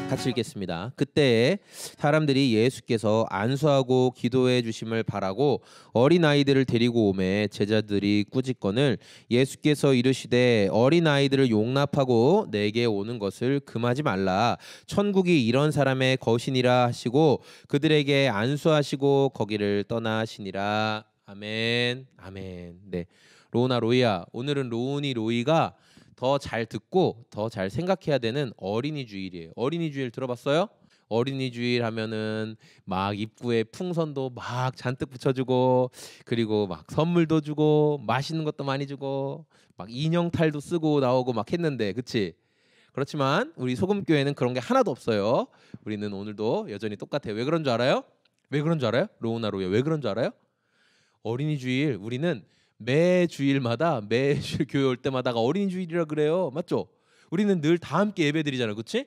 같이 읽겠습니다. 그때 사람들이 예수께서 안수하고 기도해 주심을 바라고 어린아이들을 데리고 오매 제자들이 꾸짖거늘 예수께서 이르시되 어린아이들을 용납하고 내게 오는 것을 금하지 말라. 천국이 이런 사람의 것이니라 하시고 그들에게 안수하시고 거기를 떠나시니라. 아멘. 아멘. 네. 로우나 로이야, 오늘은 로운이 로이가 더 잘 듣고 더 잘 생각해야 되는 어린이 주일이에요. 어린이 주일 들어봤어요? 어린이 주일 하면은 막 입구에 풍선도 막 잔뜩 붙여주고, 그리고 막 선물도 주고 맛있는 것도 많이 주고 막 인형탈도 쓰고 나오고 막 했는데, 그치? 그렇지만 우리 소금교회는 그런 게 하나도 없어요. 우리는 오늘도 여전히 똑같아요. 왜 그런 줄 알아요? 왜 그런 줄 알아요? 로우나 로이야, 왜 그런 줄 알아요? 어린이 주일, 우리는 매 주일마다, 매 주일 교회 올 때마다가 어린이 주일이라 그래요. 맞죠? 우리는 늘 다 함께 예배드리잖아요. 그렇지?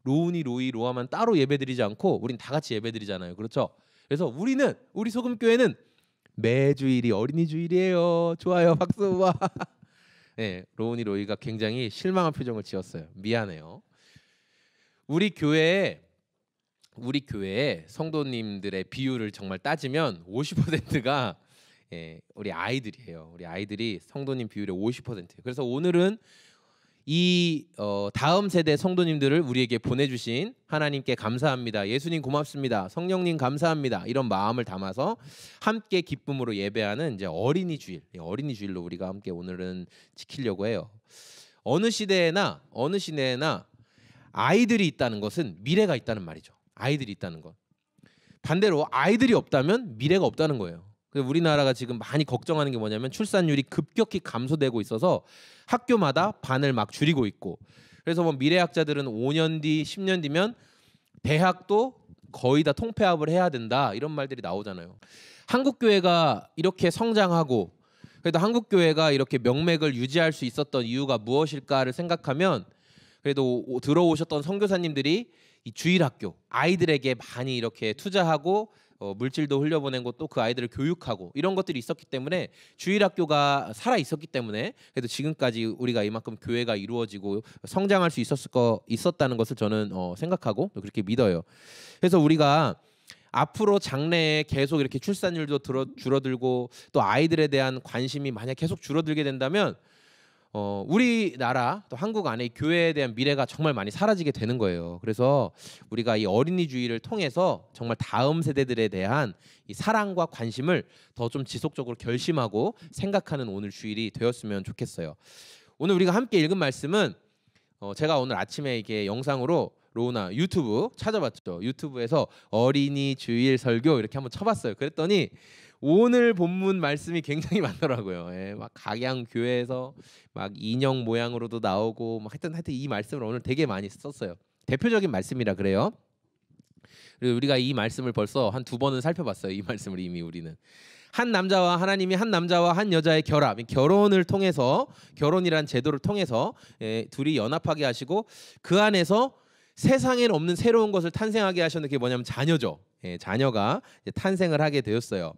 로운이 로이 로아만 따로 예배드리지 않고 우린 다 같이 예배드리잖아요. 그렇죠? 그래서 우리 소금교회는 매 주일이 어린이 주일이에요. 좋아요. 박수. 와. 네, 로운이 로이가 굉장히 실망한 표정을 지었어요. 미안해요. 우리 교회에 성도님들의 비율을 정말 따지면 50%가 우리 아이들이에요. 우리 아이들이 성도님 비율의 50%예요. 그래서 오늘은 이 다음 세대 성도님들을 우리에게 보내주신 하나님께 감사합니다. 예수님 고맙습니다. 성령님 감사합니다. 이런 마음을 담아서 함께 기쁨으로 예배하는 이제 어린이 주일로 우리가 함께 오늘은 지키려고 해요. 어느 시대에나 아이들이 있다는 것은 미래가 있다는 말이죠. 아이들이 있다는 것. 반대로 아이들이 없다면 미래가 없다는 거예요. 우리나라가 지금 많이 걱정하는 게 뭐냐면 출산율이 급격히 감소되고 있어서 학교마다 반을 막 줄이고 있고, 그래서 뭐 미래학자들은 5년 뒤, 10년 뒤면 대학도 거의 다 통폐합을 해야 된다, 이런 말들이 나오잖아요. 한국 교회가 이렇게 성장하고 그래도 한국 교회가 이렇게 명맥을 유지할 수 있었던 이유가 무엇일까를 생각하면, 그래도 들어오셨던 선교사님들이 이 주일학교 아이들에게 많이 이렇게 투자하고 물질도 흘려보내고 또 그 아이들을 교육하고 이런 것들이 있었기 때문에, 주일학교가 살아 있었기 때문에 그래도 지금까지 우리가 이만큼 교회가 이루어지고 성장할 수 있었다는 것을 저는 생각하고 또 그렇게 믿어요. 그래서 우리가 앞으로 장래에 계속 이렇게 출산율도 줄어들고 또 아이들에 대한 관심이 만약 계속 줄어들게 된다면 우리나라 또 한국 안에 교회에 대한 미래가 정말 많이 사라지게 되는 거예요. 그래서 우리가 이 어린이 주일을 통해서 정말 다음 세대들에 대한 이 사랑과 관심을 더 좀 지속적으로 결심하고 생각하는 오늘 주일이 되었으면 좋겠어요. 오늘 우리가 함께 읽은 말씀은 제가 오늘 아침에 이게 영상으로 로우나 유튜브 찾아봤죠. 유튜브에서 어린이 주일 설교 이렇게 한번 쳐봤어요. 그랬더니 오늘 본문 말씀이 굉장히 많더라고요. 막 각양 교회에서 막 인형 모양으로도 나오고 막 하여튼 이 말씀을 오늘 되게 많이 썼어요. 대표적인 말씀이라 그래요. 그리고 우리가 이 말씀을 벌써 한 2번은 살펴봤어요. 이 말씀을 이미 우리는 하나님이 한 남자와 한 여자의 결혼을 통해서, 결혼이란 제도를 통해서 둘이 연합하게 하시고 그 안에서 세상에는 없는 새로운 것을 탄생하게 하셨는데, 그게 뭐냐면 자녀죠. 자녀가 탄생을 하게 되었어요.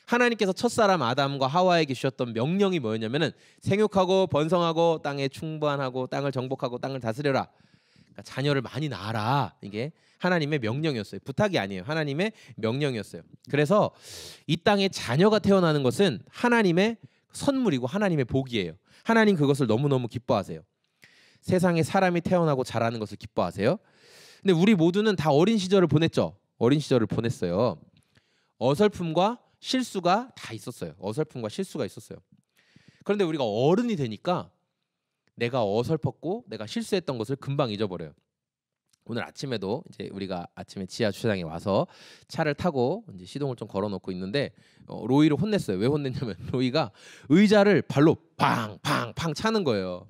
하나님께서 첫사람 아담과 하와에게 주셨던 명령이 뭐였냐면은 생육하고 번성하고 땅에 충만하고 땅을 정복하고 땅을 다스려라. 그러니까 자녀를 많이 낳아라. 이게 하나님의 명령이었어요. 부탁이 아니에요. 하나님의 명령이었어요. 그래서 이 땅에 자녀가 태어나는 것은 하나님의 선물이고 하나님의 복이에요. 하나님 그것을 너무너무 기뻐하세요. 세상에 사람이 태어나고 자라는 것을 기뻐하세요. 근데 우리 모두는 다 어린 시절을 보냈죠. 어린 시절을 보냈어요. 어설픔과 실수가 다 있었어요. 어설픔과 실수가 있었어요. 그런데 우리가 어른이 되니까 내가 어설펐고 내가 실수했던 것을 금방 잊어버려요. 오늘 아침에도 이제 우리가 아침에 지하 주차장에 와서 차를 타고 이제 시동을 좀 걸어놓고 있는데 로이를 혼냈어요. 왜 혼냈냐면 로이가 의자를 발로 팡팡팡 차는 거예요.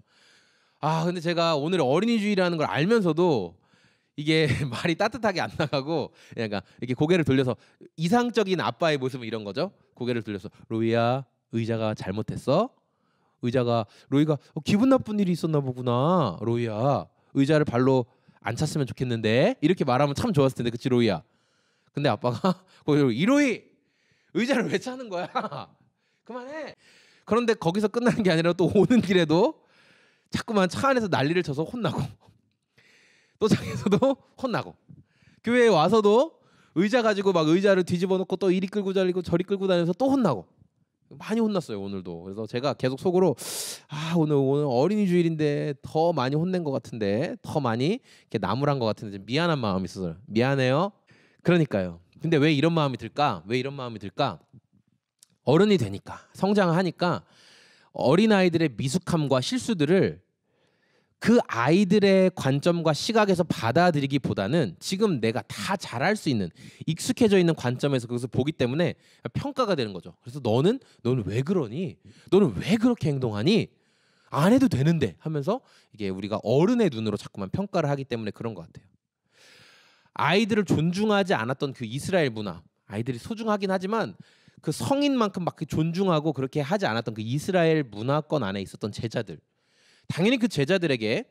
근데 제가 오늘 어린이 주일이라는 걸 알면서도 이게 말이 따뜻하게 안 나가고, 그러니까 이렇게 고개를 돌려서, 이상적인 아빠의 모습은 이런 거죠. 고개를 돌려서 로이야, 의자가 잘못했어? 로이가 기분 나쁜 일이 있었나 보구나. 로이야, 의자를 발로 안 찼으면 좋겠는데, 이렇게 말하면 참 좋았을 텐데, 그치 로이야? 근데 아빠가 이로이 의자를 왜 차는 거야? 그만해. 그런데 거기서 끝나는 게 아니라 또 오는 길에도 자꾸만 차 안에서 난리를 쳐서 혼나고 또 장에서도 혼나고, 교회에 와서도 의자 가지고 막 의자를 뒤집어 놓고 또 이리 끌고 저리 끌고 다녀서 또 혼나고, 많이 혼났어요 오늘도. 그래서 제가 계속 속으로 오늘 어린이 주일인데 더 많이 혼낸 것 같은데, 더 많이 이렇게 나무란 것 같은데 미안한 마음이 있어요. 미안해요. 그러니까요. 근데 왜 이런 마음이 들까? 왜 이런 마음이 들까? 어른이 되니까, 성장하니까 어린아이들의 미숙함과 실수들을 그 아이들의 관점과 시각에서 받아들이기보다는 지금 내가 다 잘할 수 있는, 익숙해져 있는 관점에서 그것을 보기 때문에 평가가 되는 거죠. 그래서 너는 왜 그러니? 너는 왜 그렇게 행동하니? 안 해도 되는데 하면서 이게 우리가 어른의 눈으로 자꾸만 평가를 하기 때문에 그런 것 같아요. 아이들을 존중하지 않았던 그 이스라엘 문화, 아이들이 소중하긴 하지만 그 성인만큼 막 존중하고 그렇게 하지 않았던 그 이스라엘 문화권 안에 있었던 제자들, 당연히 그 제자들에게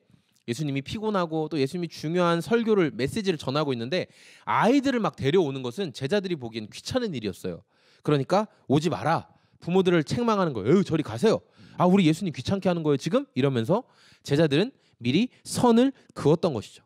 예수님이 피곤하고 또 예수님이 중요한 설교를, 메시지를 전하고 있는데 아이들을 막 데려오는 것은 제자들이 보기엔 귀찮은 일이었어요. 그러니까 오지 마라. 부모들을 책망하는 거예요. 에휴, 저리 가세요. 우리 예수님 귀찮게 하는 거예요 지금? 이러면서 제자들은 미리 선을 그었던 것이죠.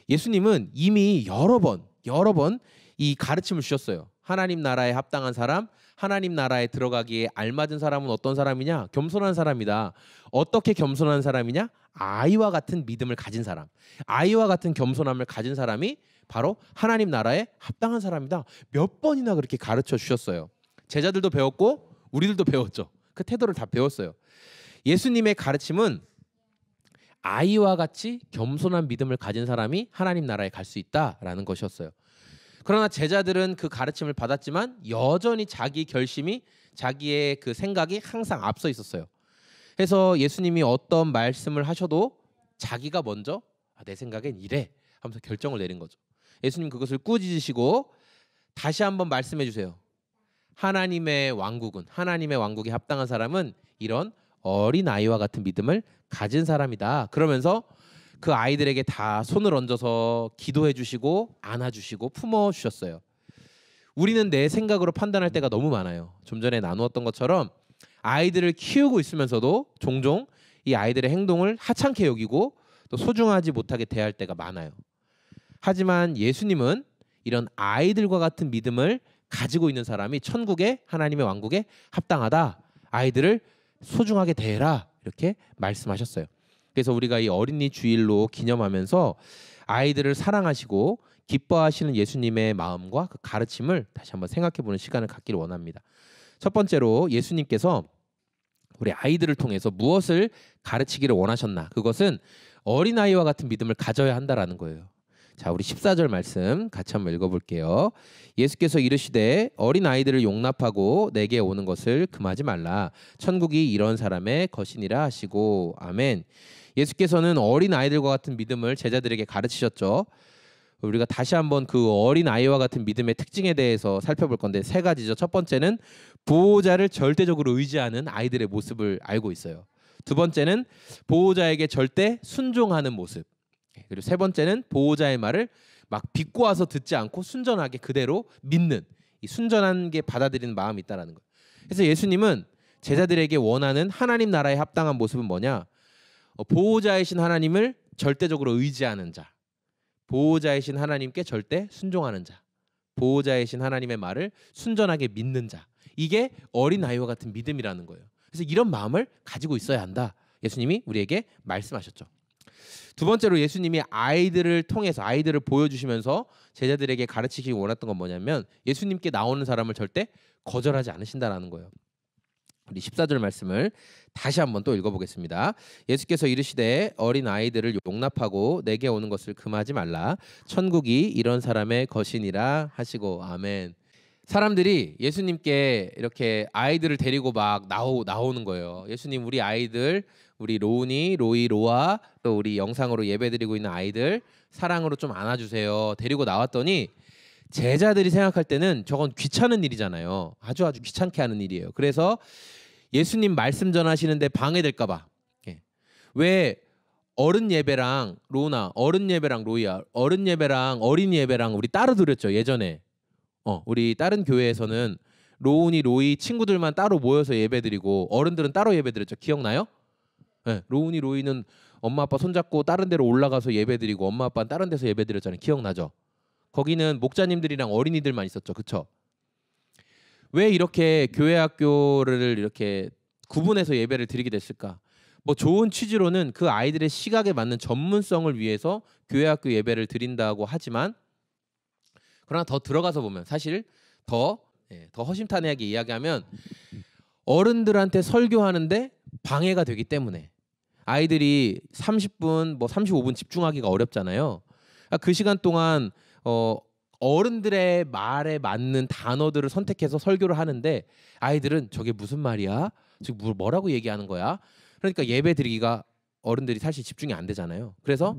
예수님은 이미 여러 번 이 가르침을 주셨어요. 하나님 나라에 합당한 사람, 하나님 나라에 들어가기에 알맞은 사람은 어떤 사람이냐? 겸손한 사람이다. 어떻게 겸손한 사람이냐? 아이와 같은 믿음을 가진 사람, 아이와 같은 겸손함을 가진 사람이 바로 하나님 나라에 합당한 사람이다. 몇 번이나 그렇게 가르쳐 주셨어요. 제자들도 배웠고 우리들도 배웠죠. 그 태도를 다 배웠어요. 예수님의 가르침은 아이와 같이 겸손한 믿음을 가진 사람이 하나님 나라에 갈 수 있다라는 것이었어요. 그러나 제자들은 그 가르침을 받았지만 여전히 자기 결심이, 자기의 그 생각이 항상 앞서 있었어요. 그래서 예수님이 어떤 말씀을 하셔도 자기가 먼저 내 생각엔 이래 하면서 결정을 내린 거죠. 예수님 그것을 꾸짖으시고 다시 한번 말씀해 주세요. 하나님의 왕국에 합당한 사람은 이런 어린아이와 같은 믿음을 가진 사람이다. 그러면서 그 아이들에게 다 손을 얹어서 기도해 주시고 안아주시고 품어주셨어요. 우리는 내 생각으로 판단할 때가 너무 많아요. 좀 전에 나누었던 것처럼 아이들을 키우고 있으면서도 종종 이 아이들의 행동을 하찮게 여기고 또 소중하지 못하게 대할 때가 많아요. 하지만 예수님은 이런 아이들과 같은 믿음을 가지고 있는 사람이 천국의 하나님의 왕국에 합당하다. 아이들을 소중하게 대해라. 이렇게 말씀하셨어요. 그래서 우리가 이 어린이 주일로 기념하면서 아이들을 사랑하시고 기뻐하시는 예수님의 마음과 그 가르침을 다시 한번 생각해보는 시간을 갖기를 원합니다. 첫 번째로 예수님께서 우리 아이들을 통해서 무엇을 가르치기를 원하셨나? 그것은 어린아이와 같은 믿음을 가져야 한다라는 거예요. 자, 우리 14절 말씀 같이 한번 읽어볼게요. 예수께서 이르시되 어린아이들을 용납하고 내게 오는 것을 금하지 말라. 천국이 이런 사람의 것이니라 하시고. 아멘. 예수께서는 어린아이들과 같은 믿음을 제자들에게 가르치셨죠. 우리가 다시 한번 그 어린아이와 같은 믿음의 특징에 대해서 살펴볼 건데 세 가지죠. 첫 번째는 보호자를 절대적으로 의지하는 아이들의 모습을 알고 있어요. 두 번째는 보호자에게 절대 순종하는 모습. 그리고 세 번째는 보호자의 말을 막 비꼬아서 듣지 않고 순전하게 그대로 믿는, 이 순전한 게 받아들이는 마음이 있다는 거예요. 그래서 예수님은 제자들에게 원하는 하나님 나라에 합당한 모습은 뭐냐? 보호자이신 하나님을 절대적으로 의지하는 자, 보호자이신 하나님께 절대 순종하는 자, 보호자이신 하나님의 말을 순전하게 믿는 자. 이게 어린아이와 같은 믿음이라는 거예요. 그래서 이런 마음을 가지고 있어야 한다. 예수님이 우리에게 말씀하셨죠. 두 번째로 예수님이 아이들을 통해서, 아이들을 보여주시면서 제자들에게 가르치기 원했던 건 뭐냐면 예수님께 나오는 사람을 절대 거절하지 않으신다라는 거예요. 우리 14절 말씀을 다시 한번 또 읽어보겠습니다. 예수께서 이르시되 어린 아이들을 용납하고 내게 오는 것을 금하지 말라. 천국이 이런 사람의 것이니라 하시고. 아멘. 사람들이 예수님께 이렇게 아이들을 데리고 막 나오는 거예요. 예수님, 우리 아이들, 우리 로운이, 로이, 로아, 또 우리 영상으로 예배드리고 있는 아이들 사랑으로 좀 안아주세요. 데리고 나왔더니 제자들이 생각할 때는 저건 귀찮은 일이잖아요. 아주 귀찮게 하는 일이에요. 그래서 예수님 말씀 전하시는데 방해될까 봐. 왜 어른 예배랑 로나, 어른 예배랑 로이야, 어른 예배랑 어린이 예배랑 우리 따로 드렸죠, 예전에. 우리 다른 교회에서는 로운이, 로이 친구들만 따로 모여서 예배드리고 어른들은 따로 예배드렸죠. 기억나요? 네, 로운이, 로이는 엄마 아빠 손잡고 다른 데로 올라가서 예배드리고 엄마 아빠는 다른 데서 예배드렸잖아요. 기억나죠? 거기는 목자님들이랑 어린이들만 있었죠. 그쵸? 왜 이렇게 교회 학교를 이렇게 구분해서 예배를 드리게 됐을까? 뭐 좋은 취지로는 그 아이들의 시각에 맞는 전문성을 위해서 교회 학교 예배를 드린다고 하지만, 그러나 더 들어가서 보면 사실 더 허심탄회하게 이야기하면 어른들한테 설교하는데 방해가 되기 때문에 아이들이 30분 뭐 35분 집중하기가 어렵잖아요. 그 시간 동안 어른들의 말에 맞는 단어들을 선택해서 설교를 하는데 아이들은 저게 무슨 말이야? 지금 뭐라고 얘기하는 거야? 그러니까 예배 드리기가 어른들이 사실 집중이 안 되잖아요. 그래서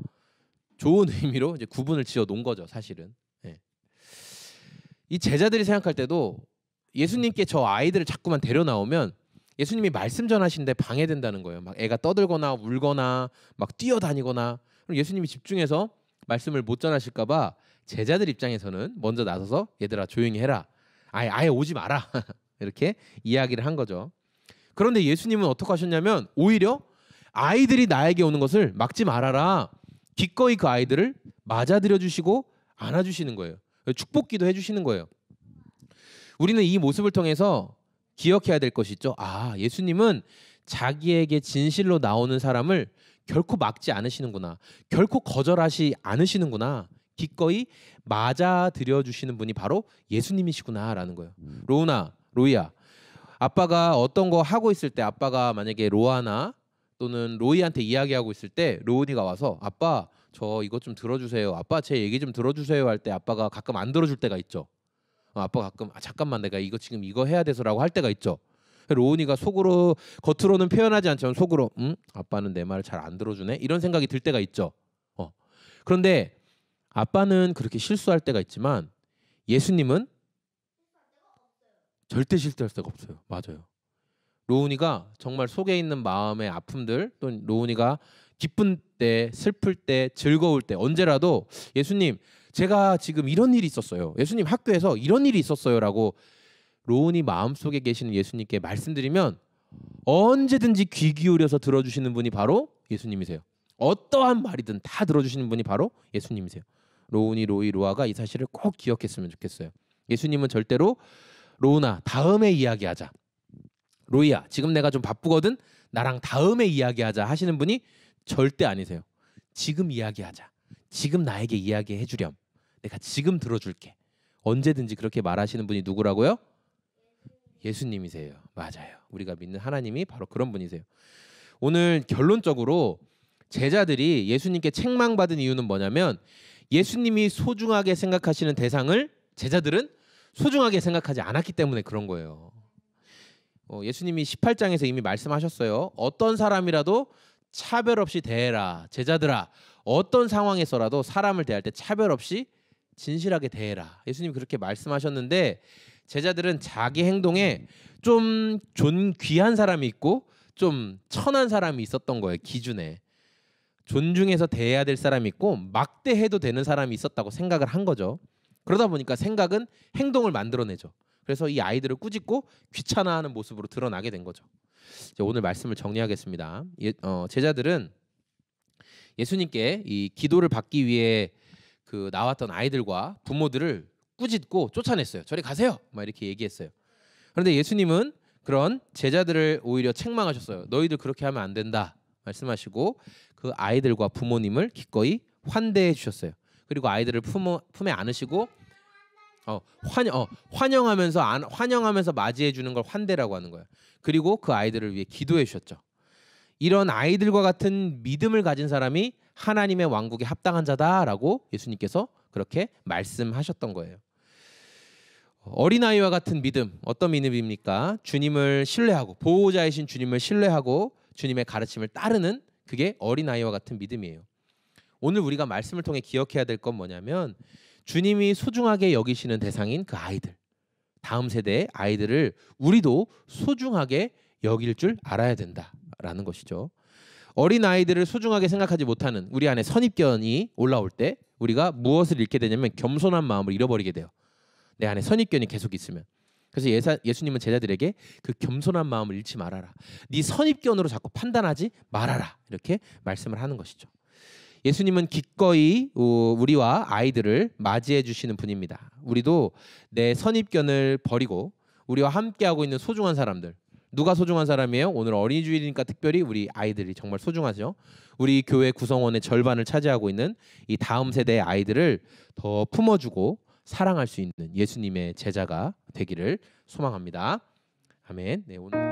좋은 의미로 이제 구분을 지어 놓은 거죠, 사실은. 예. 이 제자들이 생각할 때도 예수님께 저 아이들을 자꾸만 데려 나오면 예수님이 말씀 전하시는데 방해된다는 거예요. 막 애가 떠들거나 울거나 막 뛰어다니거나, 그럼 예수님이 집중해서 말씀을 못 전하실까 봐 제자들 입장에서는 먼저 나서서 얘들아 조용히 해라. 아예 오지 마라. 이렇게 이야기를 한 거죠. 그런데 예수님은 어떻게 하셨냐면 오히려 아이들이 나에게 오는 것을 막지 말아라. 기꺼이 그 아이들을 맞아들여 주시고 안아주시는 거예요. 축복기도 해주시는 거예요. 우리는 이 모습을 통해서 기억해야 될 것이 있죠. 예수님은 자기에게 진실로 나오는 사람을 결코 막지 않으시는구나. 결코 거절하지 않으시는구나. 기꺼이 맞아들여 주시는 분이 바로 예수님이시구나라는 거예요. 로우나, 로이야, 아빠가 어떤 거 하고 있을 때, 아빠가 만약에 로아나 또는 로이한테 이야기하고 있을 때 로운이가 와서 아빠 저 이것 좀 들어주세요, 아빠 제 얘기 좀 들어주세요 할 때 아빠가 가끔 안 들어줄 때가 있죠. 아빠가 가끔 잠깐만 내가 이거 지금 이거 해야 돼서라고 할 때가 있죠. 로운이가 속으로, 겉으로는 표현하지 않지만 속으로 아빠는 내 말을 잘 안 들어주네 이런 생각이 들 때가 있죠. 그런데 아빠는 그렇게 실수할 때가 있지만 예수님은 절대 실수할 때가 없어요. 맞아요. 로운이가 정말 속에 있는 마음의 아픔들, 또 로운이가 기쁜 때, 슬플 때, 즐거울 때 언제라도 예수님 제가 지금 이런 일이 있었어요, 예수님 학교에서 이런 일이 있었어요 라고 로운이 마음속에 계시는 예수님께 말씀드리면 언제든지 귀 기울여서 들어주시는 분이 바로 예수님이세요. 어떠한 말이든 다 들어주시는 분이 바로 예수님이세요. 로운이, 로이, 로아가 이 사실을 꼭 기억했으면 좋겠어요. 예수님은 절대로 로운아 다음에 이야기하자, 로이야 지금 내가 좀 바쁘거든 나랑 다음에 이야기하자 하시는 분이 절대 아니세요. 지금 이야기하자, 지금 나에게 이야기해 주렴, 내가 지금 들어줄게, 언제든지 그렇게 말하시는 분이 누구라고요? 예수님이세요. 맞아요. 우리가 믿는 하나님이 바로 그런 분이세요. 오늘 결론적으로 제자들이 예수님께 책망받은 이유는 뭐냐면 예수님이 소중하게 생각하시는 대상을 제자들은 소중하게 생각하지 않았기 때문에 그런 거예요. 예수님이 18장에서 이미 말씀하셨어요. 어떤 사람이라도 차별 없이 대해라. 제자들아, 어떤 상황에서라도 사람을 대할 때 차별 없이 진실하게 대해라. 예수님이 그렇게 말씀하셨는데 제자들은 자기 행동에 좀 귀한 사람이 있고 좀 천한 사람이 있었던 거예요. 기준에 존중해서 대해야 될 사람이 있고 막대해도 되는 사람이 있었다고 생각을 한 거죠. 그러다 보니까 생각은 행동을 만들어내죠. 그래서 이 아이들을 꾸짖고 귀찮아하는 모습으로 드러나게 된 거죠. 오늘 말씀을 정리하겠습니다. 제자들은 예수님께 이 기도를 받기 위해 그 나왔던 아이들과 부모들을 꾸짖고 쫓아냈어요. 저리 가세요, 막 이렇게 얘기했어요. 그런데 예수님은 그런 제자들을 오히려 책망하셨어요. 너희들 그렇게 하면 안 된다 말씀하시고 그 아이들과 부모님을 기꺼이 환대해 주셨어요. 그리고 아이들을 품에 안으시고 환영하면서 맞이해 주는 걸 환대라고 하는 거예요. 그리고 그 아이들을 위해 기도해 주셨죠. 이런 아이들과 같은 믿음을 가진 사람이 하나님의 왕국에 합당한 자다라고 예수님께서 그렇게 말씀하셨던 거예요. 어린아이와 같은 믿음, 어떤 믿음입니까? 주님을 신뢰하고 보호자이신 주님을 신뢰하고 주님의 가르침을 따르는, 그게 어린아이와 같은 믿음이에요. 오늘 우리가 말씀을 통해 기억해야 될 건 뭐냐면 주님이 소중하게 여기시는 대상인 그 아이들, 다음 세대의 아이들을 우리도 소중하게 여길 줄 알아야 된다라는 것이죠. 어린아이들을 소중하게 생각하지 못하는 우리 안에 선입견이 올라올 때 우리가 무엇을 잃게 되냐면 겸손한 마음을 잃어버리게 돼요. 내 안에 선입견이 계속 있으면. 그래서 예수님은 제자들에게 그 겸손한 마음을 잃지 말아라. 네 선입견으로 자꾸 판단하지 말아라. 이렇게 말씀을 하는 것이죠. 예수님은 기꺼이 우리와 아이들을 맞이해 주시는 분입니다. 우리도 내 선입견을 버리고 우리와 함께하고 있는 소중한 사람들, 누가 소중한 사람이에요? 오늘 어린이 주일이니까 특별히 우리 아이들이 정말 소중하죠. 우리 교회 구성원의 절반을 차지하고 있는 이 다음 세대의 아이들을 더 품어주고 사랑할 수 있는 예수님의 제자가 되기를 소망합니다. 아멘. 네, 오늘